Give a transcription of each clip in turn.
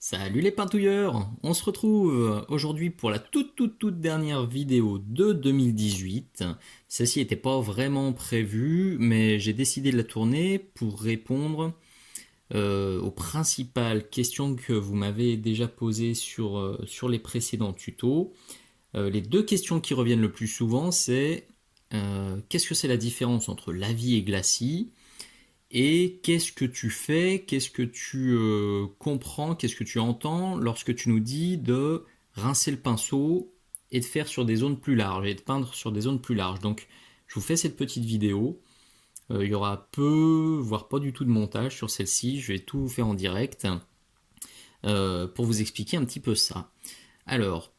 Salut les pintouilleurs! On se retrouve aujourd'hui pour la toute dernière vidéo de 2018. Celle-ci n'était pas vraiment prévue, mais j'ai décidé de la tourner pour répondre aux principales questions que vous m'avez déjà posées sur les précédents tutos. Les deux questions qui reviennent le plus souvent, c'est qu'est-ce que c'est la différence entre lavis et glacis? Et qu'est-ce que tu fais, qu'est-ce que tu comprends, qu'est-ce que tu entends lorsque tu nous dis de rincer le pinceau et de faire sur des zones plus larges et de peindre sur des zones plus larges. Donc je vous fais cette petite vidéo. Il y aura peu, voire pas du tout de montage sur celle-ci. Je vais tout vous faire en direct pour vous expliquer un petit peu ça. Alors,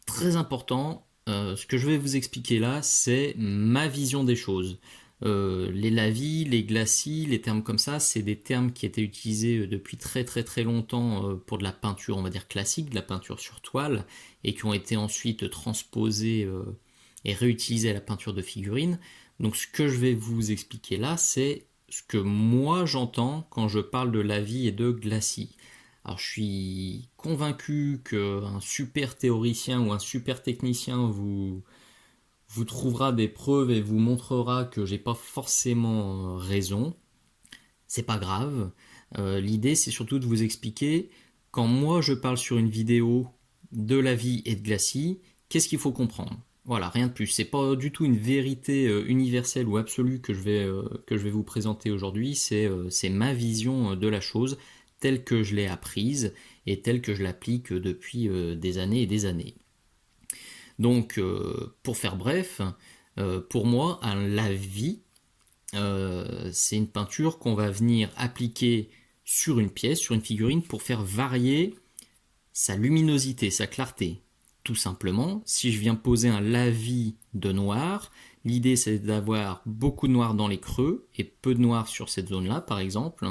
très important, ce que je vais vous expliquer là, c'est ma vision des choses. Les lavis, les glacis, les termes comme ça, c'est des termes qui étaient utilisés depuis très longtemps pour de la peinture, on va dire classique, de la peinture sur toile, et qui ont été ensuite transposés et réutilisés à la peinture de figurines. Donc ce que je vais vous expliquer là, c'est ce que moi j'entends quand je parle de lavis et de glacis. Alors je suis convaincu qu'un super théoricien ou un super technicien vous trouvera des preuves et vous montrera que j'ai pas forcément raison. C'est pas grave. L'idée c'est surtout de vous expliquer quand moi je parle sur une vidéo de lavis et de glacis, qu'est-ce qu'il faut comprendre. Voilà, rien de plus. C'est pas du tout une vérité universelle ou absolue que je vais vous présenter aujourd'hui. C'est ma vision de la chose telle que je l'ai apprise et telle que je l'applique depuis des années et des années. Donc, pour faire bref, pour moi, un lavis, c'est une peinture qu'on va venir appliquer sur une pièce, sur une figurine, pour faire varier sa luminosité, sa clarté. Tout simplement, si je viens poser un lavis de noir, l'idée c'est d'avoir beaucoup de noir dans les creux et peu de noir sur cette zone-là, par exemple.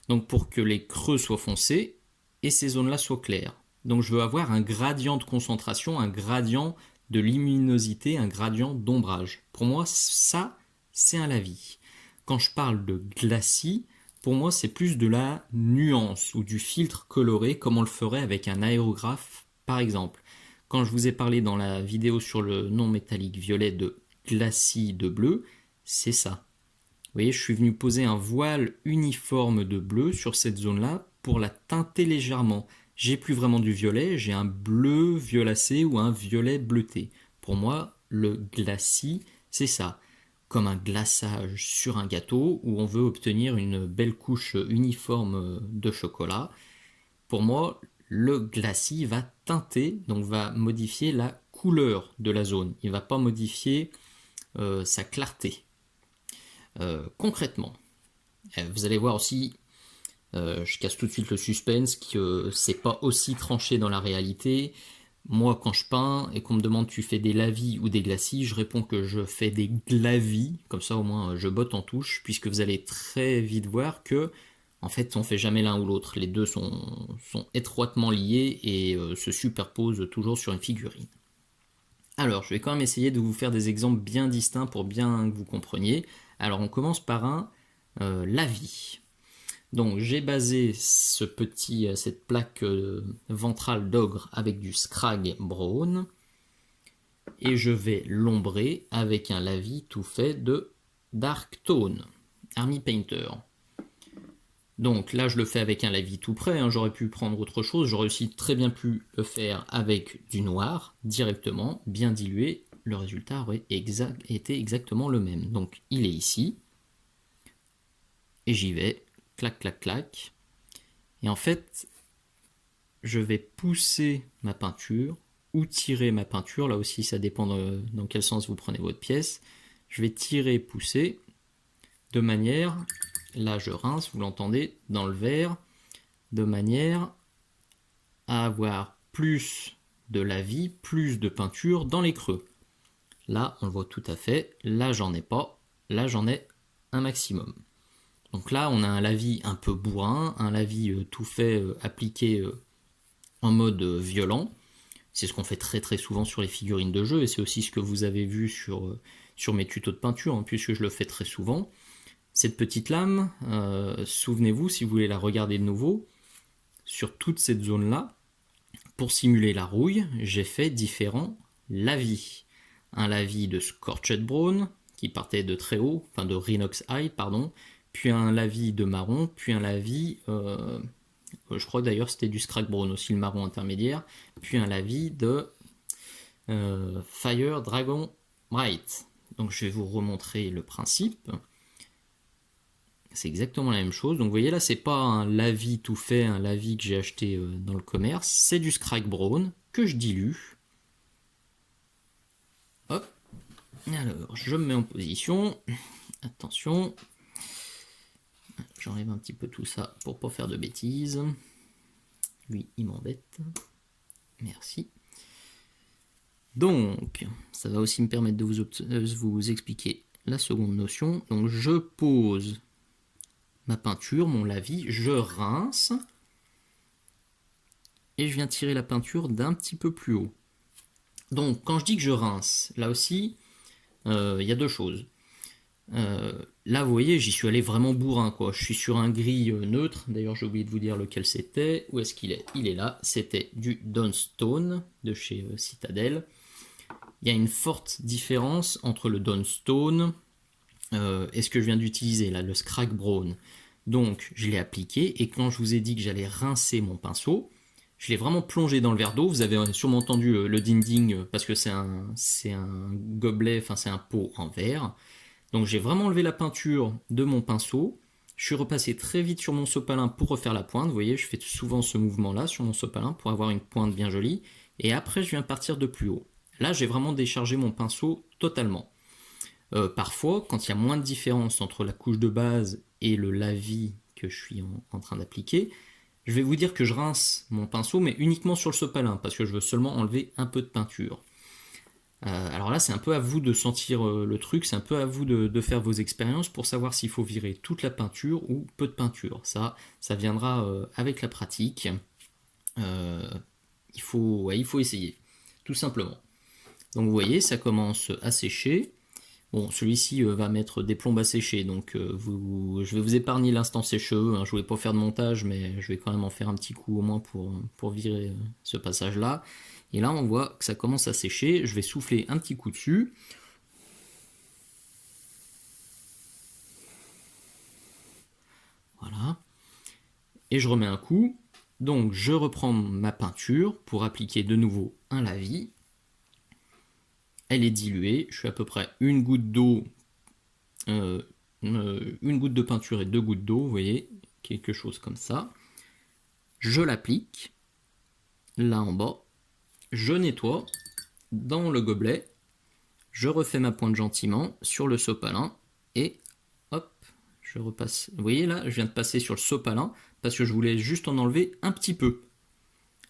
Donc pour que les creux soient foncés et ces zones-là soient claires. Donc je veux avoir un gradient de concentration, un gradient de luminosité, un gradient d'ombrage. Pour moi, ça, c'est un lavis. Quand je parle de glacis, pour moi, c'est plus de la nuance ou du filtre coloré, comme on le ferait avec un aérographe, par exemple. Quand je vous ai parlé dans la vidéo sur le non métallique violet de glacis de bleu, c'est ça. Vous voyez, je suis venu poser un voile uniforme de bleu sur cette zone-là pour la teinter légèrement. J'ai plus vraiment du violet, j'ai un bleu violacé ou un violet bleuté. Pour moi, le glacis, c'est ça. Comme un glaçage sur un gâteau où on veut obtenir une belle couche uniforme de chocolat. Pour moi, le glacis va teinter, donc va modifier la couleur de la zone. Il ne va pas modifier sa clarté. Concrètement, vous allez voir aussi, je casse tout de suite le suspense, que c'est pas aussi tranché dans la réalité. Moi, quand je peins et qu'on me demande tu fais des lavis ou des glacis, je réponds que je fais des glavis, comme ça au moins je botte en touche, puisque vous allez très vite voir que en fait on fait jamais l'un ou l'autre. Les deux sont étroitement liés et se superposent toujours sur une figurine. Alors, je vais quand même essayer de vous faire des exemples bien distincts pour bien que vous compreniez. Alors, on commence par un lavis. Donc, j'ai basé cette plaque ventrale d'ogre avec du Scrag Brown et je vais l'ombrer avec un lavis tout fait de Dark Tone, Army Painter. Donc là, je le fais avec un lavis tout prêt, hein. J'aurais pu prendre autre chose, j'aurais aussi très bien pu le faire avec du noir, directement, bien dilué. Le résultat aurait été exactement le même. Donc il est ici, et j'y vais, clac. Et en fait, je vais pousser ma peinture, ou tirer ma peinture, là aussi ça dépend dans quel sens vous prenez votre pièce. Je vais tirer et pousser, de manière... Là, je rince, vous l'entendez, dans le verre, de manière à avoir plus de lavis, plus de peinture dans les creux. Là, on le voit tout à fait. Là, j'en ai pas. Là, j'en ai un maximum. Donc là, on a un lavis un peu bourrin, un lavis tout fait, appliqué en mode violent. C'est ce qu'on fait très souvent sur les figurines de jeu, et c'est aussi ce que vous avez vu sur mes tutos de peinture, hein, puisque je le fais très souvent. Cette petite lame, souvenez-vous, si vous voulez la regarder de nouveau, sur toute cette zone-là, pour simuler la rouille, j'ai fait différents lavis. Un lavis de Scorched Brown, qui partait de très haut, enfin de Rhinox Hide, pardon, puis un lavis de marron, puis un lavis, je crois d'ailleurs c'était du Scrag Brown aussi, le marron intermédiaire, puis un lavis de Fire Dragon Bright. Donc je vais vous remontrer le principe. C'est exactement la même chose. Donc vous voyez là, c'est pas un lavis tout fait, un lavis que j'ai acheté dans le commerce. C'est du Scrag Brown que je dilue. Hop. Alors, je me mets en position. Attention. J'enlève un petit peu tout ça pour pas faire de bêtises. Lui, il m'embête. Merci. Donc, ça va aussi me permettre de vous expliquer la seconde notion. Donc, je pose ma peinture, mon lavis, je rince et je viens tirer la peinture d'un petit peu plus haut. Donc, quand je dis que je rince, là aussi, il y a deux choses. Là, vous voyez, j'y suis allé vraiment bourrin, quoi. Je suis sur un gris neutre. D'ailleurs, j'ai oublié de vous dire lequel c'était. Où est-ce qu'il est? Il est là. C'était du Dawnstone de chez Citadel. Il y a une forte différence entre le Dawnstone et ce que je viens d'utiliser, là, le Scrag Brown. Donc, je l'ai appliqué et quand je vous ai dit que j'allais rincer mon pinceau, je l'ai vraiment plongé dans le verre d'eau. Vous avez sûrement entendu le ding-ding parce que c'est un gobelet, enfin c'est un pot en verre. Donc j'ai vraiment enlevé la peinture de mon pinceau. Je suis repassé très vite sur mon sopalin pour refaire la pointe. Vous voyez, je fais souvent ce mouvement-là sur mon sopalin pour avoir une pointe bien jolie. Et après, je viens partir de plus haut. Là, j'ai vraiment déchargé mon pinceau totalement. Parfois, quand il y a moins de différence entre la couche de base et le lavis que je suis en train d'appliquer, je vais vous dire que je rince mon pinceau, mais uniquement sur le sopalin, parce que je veux seulement enlever un peu de peinture. Alors là, c'est un peu à vous de sentir le truc, c'est un peu à vous de faire vos expériences pour savoir s'il faut virer toute la peinture ou peu de peinture. Ça viendra avec la pratique. Il faut essayer, tout simplement. Donc vous voyez, ça commence à sécher. Bon, celui-ci va mettre des plombes à sécher, donc je vais vous épargner l'instant sécheux. Hein, je voulais pas faire de montage, mais je vais quand même en faire un petit coup au moins pour virer ce passage-là. Et là, on voit que ça commence à sécher. Je vais souffler un petit coup dessus. Voilà. Et je remets un coup. Donc, je reprends ma peinture pour appliquer de nouveau un lavis. Elle est diluée. Je fais à peu près une goutte d'eau, une goutte de peinture et 2 gouttes d'eau, vous voyez, quelque chose comme ça. Je l'applique là en bas. Je nettoie dans le gobelet. Je refais ma pointe gentiment sur le sopalin et hop, je repasse. Vous voyez là, je viens de passer sur le sopalin parce que je voulais juste en enlever un petit peu.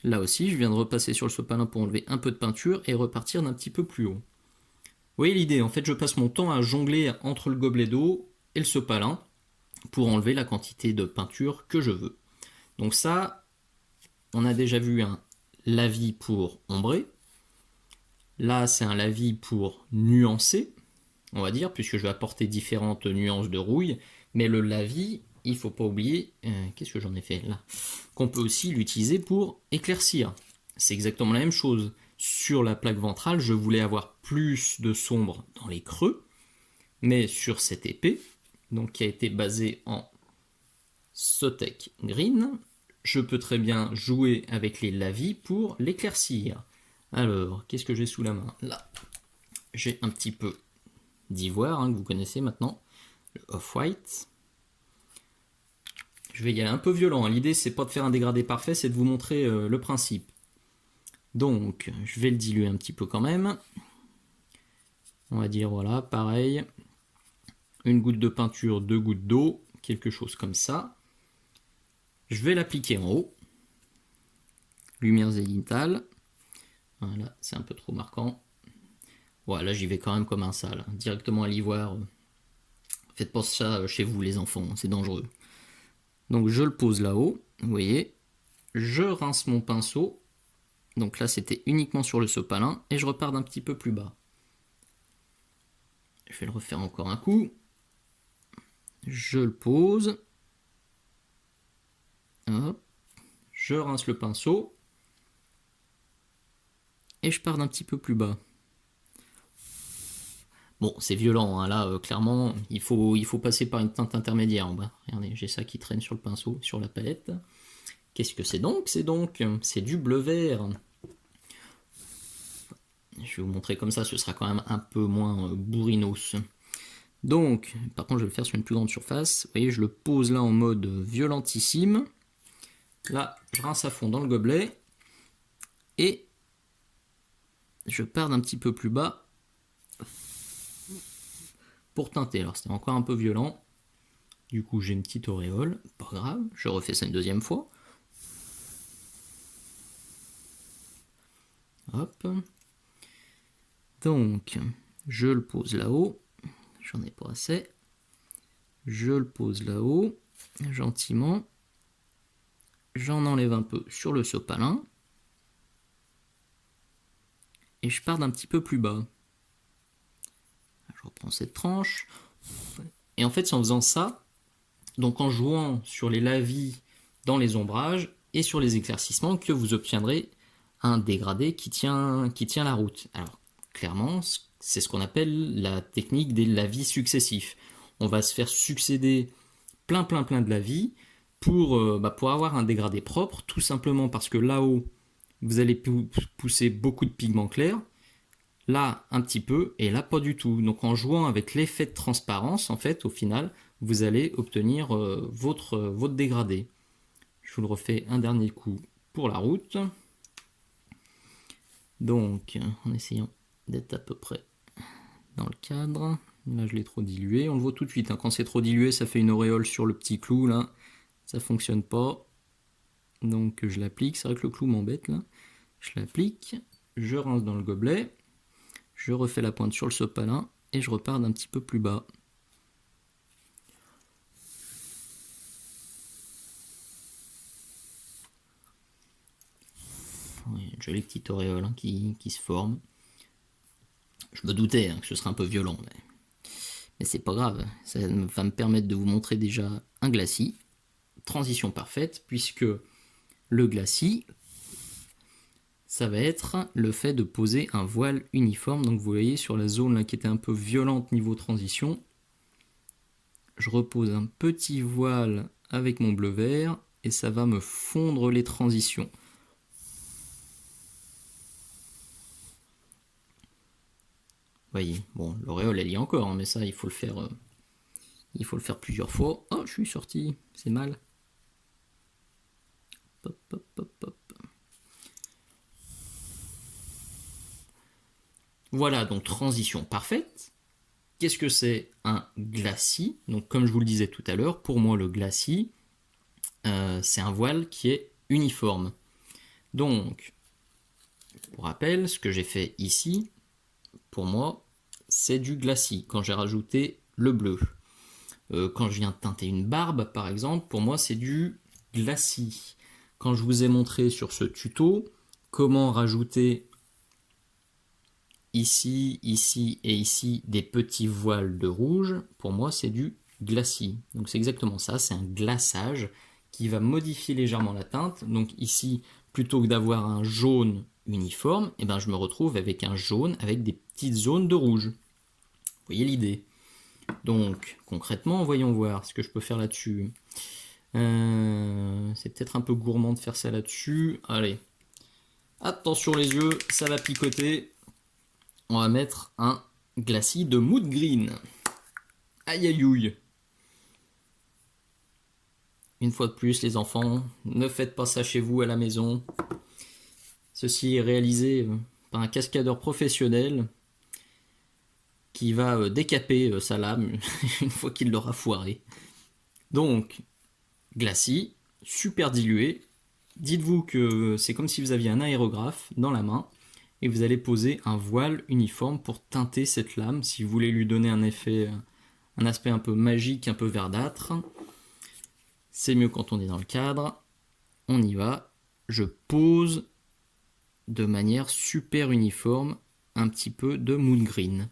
Là aussi, je viens de repasser sur le sopalin pour enlever un peu de peinture et repartir d'un petit peu plus haut. Vous voyez l'idée, en fait, je passe mon temps à jongler entre le gobelet d'eau et le sopalin pour enlever la quantité de peinture que je veux. Donc ça, on a déjà vu un lavis pour ombrer. Là, c'est un lavis pour nuancer, on va dire, puisque je vais apporter différentes nuances de rouille. Mais le lavis, il ne faut pas oublier, qu'est-ce que j'en ai fait là, qu'on peut aussi l'utiliser pour éclaircir. C'est exactement la même chose. Sur la plaque ventrale, je voulais avoir plus de sombre dans les creux, mais sur cette épée, donc qui a été basée en Sotek Green, je peux très bien jouer avec les lavis pour l'éclaircir. Alors, qu'est-ce que j'ai sous la main? Là, j'ai un petit peu d'ivoire, que vous connaissez maintenant, le Off-White. Je vais y aller un peu violent, l'idée c'est pas de faire un dégradé parfait, c'est de vous montrer le principe. Donc, je vais le diluer un petit peu quand même. On va dire, voilà, pareil. Une goutte de peinture, 2 gouttes d'eau, quelque chose comme ça. Je vais l'appliquer en haut. Lumière zénithale. Voilà, c'est un peu trop marquant. Voilà, j'y vais quand même comme un sale, directement à l'ivoire. Faites pas ça chez vous les enfants, c'est dangereux. Donc je le pose là-haut, vous voyez. Je rince mon pinceau. Donc là c'était uniquement sur le sopalin et je repars d'un petit peu plus bas. Je vais le refaire encore un coup. Je le pose. Hop. je rince le pinceau et je pars d'un petit peu plus bas. Bon, c'est violent, hein, là, clairement, il faut passer par une teinte intermédiaire en bas. Regardez, j'ai ça qui traîne sur le pinceau, sur la palette. Qu'est-ce que c'est donc? C'est du bleu vert. Je vais vous montrer comme ça, ce sera quand même un peu moins bourrinos. Donc, par contre, je vais le faire sur une plus grande surface. Vous voyez, je le pose là en mode violentissime. Là, je rince à fond dans le gobelet. Et je pars d'un petit peu plus bas pour teinter. Alors, c'était encore un peu violent. Du coup, j'ai une petite auréole. Pas grave, je refais ça une deuxième fois. Hop. Donc, je le pose là-haut. J'en ai pas assez. Je le pose là-haut, gentiment. J'en enlève un peu sur le sopalin. Et je pars d'un petit peu plus bas. Je reprends cette tranche. Et en fait, c'est en faisant ça, donc en jouant sur les lavis dans les ombrages et sur les éclaircissements, que vous obtiendrez un dégradé qui tient la route. Alors, clairement, c'est ce qu'on appelle la technique des lavis successifs. On va se faire succéder plein de lavis pour avoir un dégradé propre, tout simplement parce que là-haut, vous allez pousser beaucoup de pigments clairs, là un petit peu, et là pas du tout. Donc en jouant avec l'effet de transparence, en fait, au final, vous allez obtenir votre dégradé. Je vous le refais un dernier coup pour la route. Donc, en essayant d'être à peu près dans le cadre. Là, je l'ai trop dilué. On le voit tout de suite, hein. Quand c'est trop dilué, ça fait une auréole sur le petit clou, là. Ça fonctionne pas. Donc, je l'applique. C'est vrai que le clou m'embête, là. Je l'applique. Je rince dans le gobelet. Je refais la pointe sur le sopalin. Et je repars d'un petit peu plus bas. Une jolie petite auréole, hein, qui se forme. Je me doutais, hein, que ce serait un peu violent, mais c'est pas grave. Ça va me permettre de vous montrer déjà un glacis. Transition parfaite, puisque le glacis, ça va être le fait de poser un voile uniforme. Donc vous voyez sur la zone là, qui était un peu violente niveau transition, je repose un petit voile avec mon bleu vert et ça va me fondre les transitions. Voyez, bon, l'auréole elle y est encore, hein, mais ça il faut le faire plusieurs fois. Oh, je suis sorti, c'est mal. Hop, hop, hop, hop. Voilà, donc transition parfaite. Qu'est-ce que c'est un glacis? Donc comme je vous le disais tout à l'heure, pour moi le glacis, c'est un voile qui est uniforme. Donc, pour rappel, ce que j'ai fait ici, pour moi, c'est du glacis, quand j'ai rajouté le bleu. Quand je viens de teinter une barbe, par exemple, pour moi, c'est du glacis. Quand je vous ai montré sur ce tuto comment rajouter ici, ici et ici des petits voiles de rouge, pour moi, c'est du glacis. Donc c'est exactement ça, c'est un glaçage qui va modifier légèrement la teinte. Donc ici, plutôt que d'avoir un jaune uniforme, eh ben, je me retrouve avec un jaune avec des petites zones de rouge. Vous voyez l'idée? Donc concrètement, voyons voir ce que je peux faire là-dessus. C'est peut-être un peu gourmand de faire ça là-dessus. Allez, attention les yeux, ça va picoter. On va mettre un glacis de mood green. Aïe aïe aïe. Une fois de plus, les enfants, ne faites pas ça chez vous à la maison. Ceci est réalisé par un cascadeur professionnel qui va décaper sa lame une fois qu'il l'aura foiré. Donc, glacis, super dilué. Dites-vous que c'est comme si vous aviez un aérographe dans la main et vous allez poser un voile uniforme pour teinter cette lame si vous voulez lui donner un effet, un aspect un peu magique, un peu verdâtre. C'est mieux quand on est dans le cadre. On y va. Je pose de manière super uniforme un petit peu de mood green.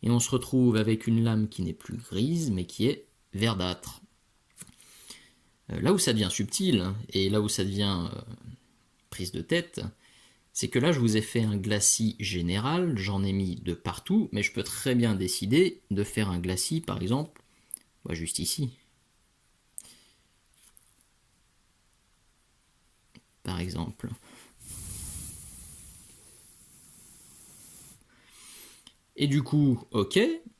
Et on se retrouve avec une lame qui n'est plus grise mais qui est verdâtre. Là où ça devient subtil, et là où ça devient prise de tête, c'est que là je vous ai fait un glacis général, j'en ai mis de partout, mais je peux très bien décider de faire un glacis par exemple, juste ici. Par exemple. Et du coup, ok,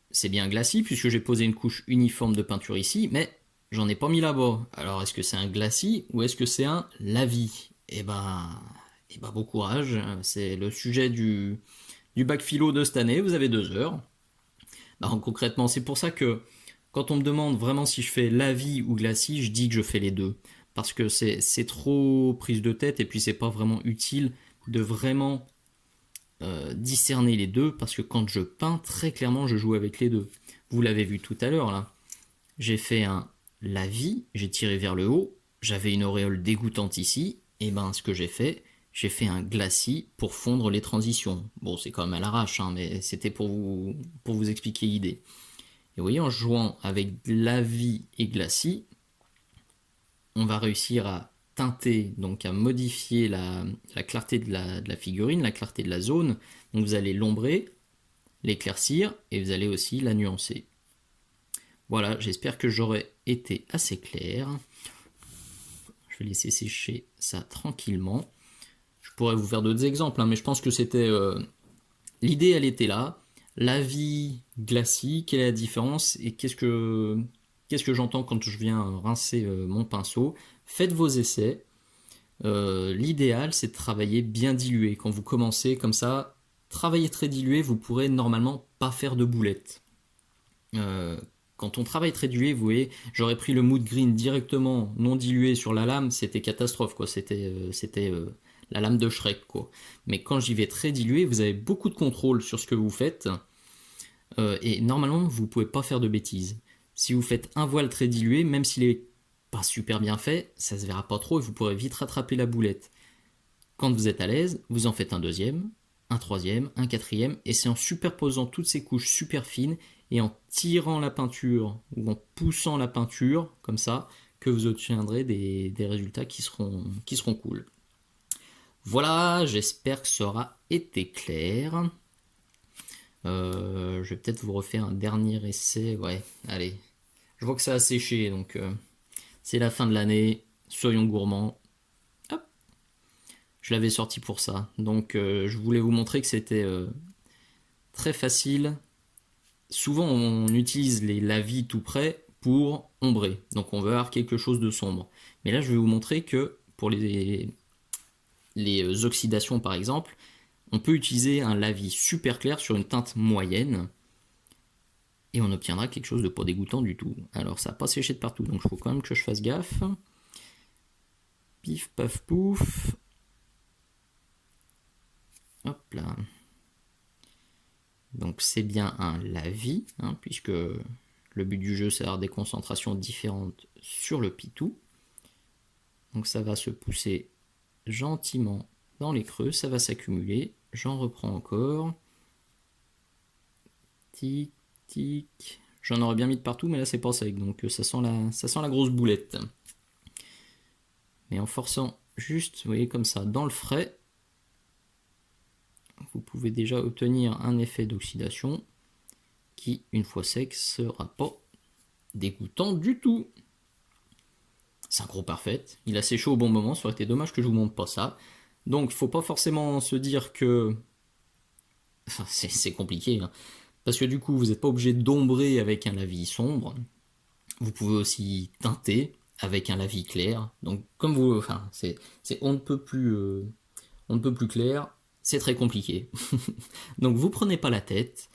c'est bien glacis puisque j'ai posé une couche uniforme de peinture ici, mais j'en ai pas mis là-bas. Alors est-ce que c'est un glacis ou est-ce que c'est un lavis? Bon courage, c'est le sujet du bac philo de cette année, vous avez 2 heures. Donc concrètement, c'est pour ça que quand on me demande vraiment si je fais lavis ou glacis, je dis que je fais les deux. Parce que c'est trop prise de tête et puis c'est pas vraiment utile de vraiment discerner les deux, parce que quand je peins, très clairement, je joue avec les deux. Vous l'avez vu tout à l'heure, là. J'ai fait un lavis, j'ai tiré vers le haut, j'avais une auréole dégoûtante ici, et ben ce que j'ai fait un glacis pour fondre les transitions. Bon, c'est quand même à l'arrache, hein, mais c'était pour vous expliquer l'idée. Et vous voyez, en jouant avec lavis et glacis, on va réussir à teinter, donc à modifier la clarté de la figurine, la clarté de la zone. Donc vous allez l'ombrer, l'éclaircir et vous allez aussi la nuancer. Voilà, j'espère que j'aurai été assez clair. Je vais laisser sécher ça tranquillement. Je pourrais vous faire d'autres exemples, hein, mais je pense que c'était... l'idée, elle était là. Lavis glacis, quelle est la différence et qu'est-ce que j'entends quand je viens rincer mon pinceau? Faites vos essais. L'idéal, c'est de travailler bien dilué. Quand vous commencez comme ça, travailler très dilué, vous pourrez normalement pas faire de boulettes. Quand on travaille très dilué, vous voyez, j'aurais pris le mood green directement non dilué sur la lame, c'était catastrophe, quoi. C'était la lame de Shrek, quoi. Mais quand j'y vais très dilué, vous avez beaucoup de contrôle sur ce que vous faites. Et normalement, vous pouvez pas faire de bêtises. Si vous faites un voile très dilué, même s'il est pas super bien fait, ça se verra pas trop et vous pourrez vite rattraper la boulette. Quand vous êtes à l'aise, vous en faites un deuxième, un troisième, un quatrième, et c'est en superposant toutes ces couches super fines et en tirant la peinture ou en poussant la peinture comme ça que vous obtiendrez des résultats qui seront cool. Voilà, j'espère que ça aura été clair. Je vais peut-être vous refaire un dernier essai. Ouais, allez. Je vois que ça a séché, donc c'est la fin de l'année. Soyons gourmands. Hop. Je l'avais sorti pour ça. Donc je voulais vous montrer que c'était très facile. Souvent on utilise les lavis tout près pour ombrer. Donc on veut avoir quelque chose de sombre. Mais là je vais vous montrer que pour les oxydations par exemple, on peut utiliser un lavis super clair sur une teinte moyenne et on obtiendra quelque chose de pas dégoûtant du tout. Alors ça n'a pas séché de partout, donc il faut quand même que je fasse gaffe. Pif, paf, pouf. Hop là. Donc c'est bien un lavis, hein, puisque le but du jeu c'est d'avoir des concentrations différentes sur le pitou. Donc ça va se pousser gentiment dans les creux, ça va s'accumuler. J'en reprends encore. Tic, tic. J'en aurais bien mis de partout, mais là c'est pas sec, donc ça sent la grosse boulette. Mais en forçant juste, vous voyez, comme ça, dans le frais, vous pouvez déjà obtenir un effet d'oxydation qui, une fois sec, sera pas dégoûtant du tout. Synchro parfaite. Il a séché au bon moment, ça aurait été dommage que je vous montre pas ça. Donc, il faut pas forcément se dire que... Enfin, c'est compliqué, hein. Parce que du coup, vous n'êtes pas obligé d'ombrer avec un lavis sombre. Vous pouvez aussi teinter avec un lavis clair. Donc, comme vous... Enfin, c'est on ne peut plus clair. C'est très compliqué. Donc, vous prenez pas la tête.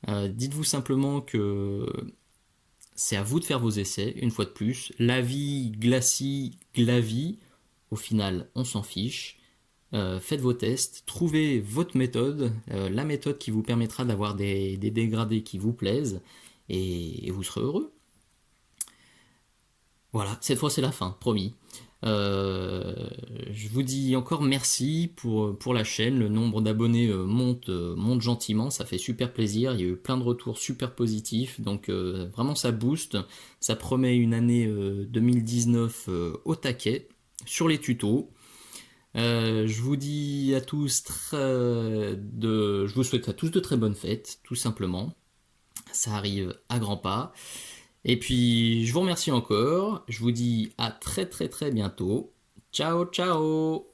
Dites-vous simplement que c'est à vous de faire vos essais, une fois de plus. Lavis, glacis, glavis, au final, on s'en fiche. Faites vos tests, trouvez votre méthode, la méthode qui vous permettra d'avoir des dégradés qui vous plaisent, et vous serez heureux. Voilà, cette fois c'est la fin, promis. Euh, je vous dis encore merci pour la chaîne. Le nombre d'abonnés monte gentiment, ça fait super plaisir. Il y a eu plein de retours super positifs, donc vraiment ça booste. Ça promet une année 2019 au taquet sur les tutos. Je vous dis à tous je vous souhaite à tous de très bonnes fêtes, tout simplement. Ça arrive à grands pas. Et puis, je vous remercie encore. Je vous dis à très très très bientôt. Ciao ciao!